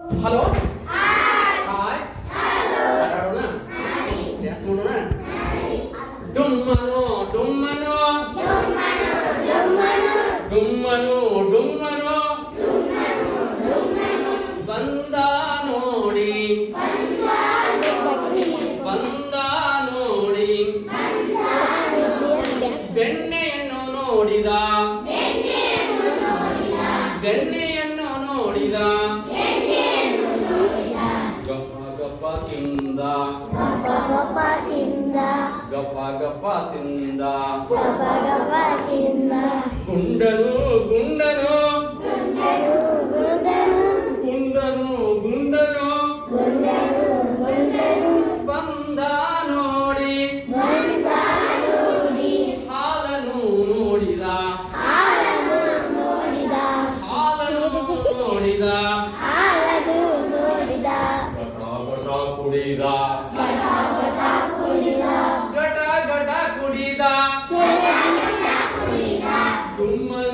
hello hi ಆಡೋಣ dance ಮಾಡೋಣ ಡುಮ್ಮನು ಡುಮ್ಮನು ಡುಮ್ಮನು ಡುಮ್ಮನು ಬಂದ ನೋಡಿ ಬಂದ ನೋಡಿ ಬೆಣ್ಣೆಯನ್ನು ನೋಡಿದ ಬೆಣ್ಣೆಯನ್ನು ನೋಡಿದ ಗಪ್ಪ ಗಪ್ಪ ತಿಂದ ಗಪ್ಪ ಗಪ್ಪ ತಿಂದ ಗುಂಡನು ಗುಂಡನು ಗುಂಡನು ಗುಂಡನು ಬಂದ ನೋಡಿ ಹಾಲನು ನೋಡಿದ ಹಾಲನು ನೋಡಿದ ಕುಡಿದ ಗಟ ಗಟ ಕುಡಿದ ಡುಮ್ಮನು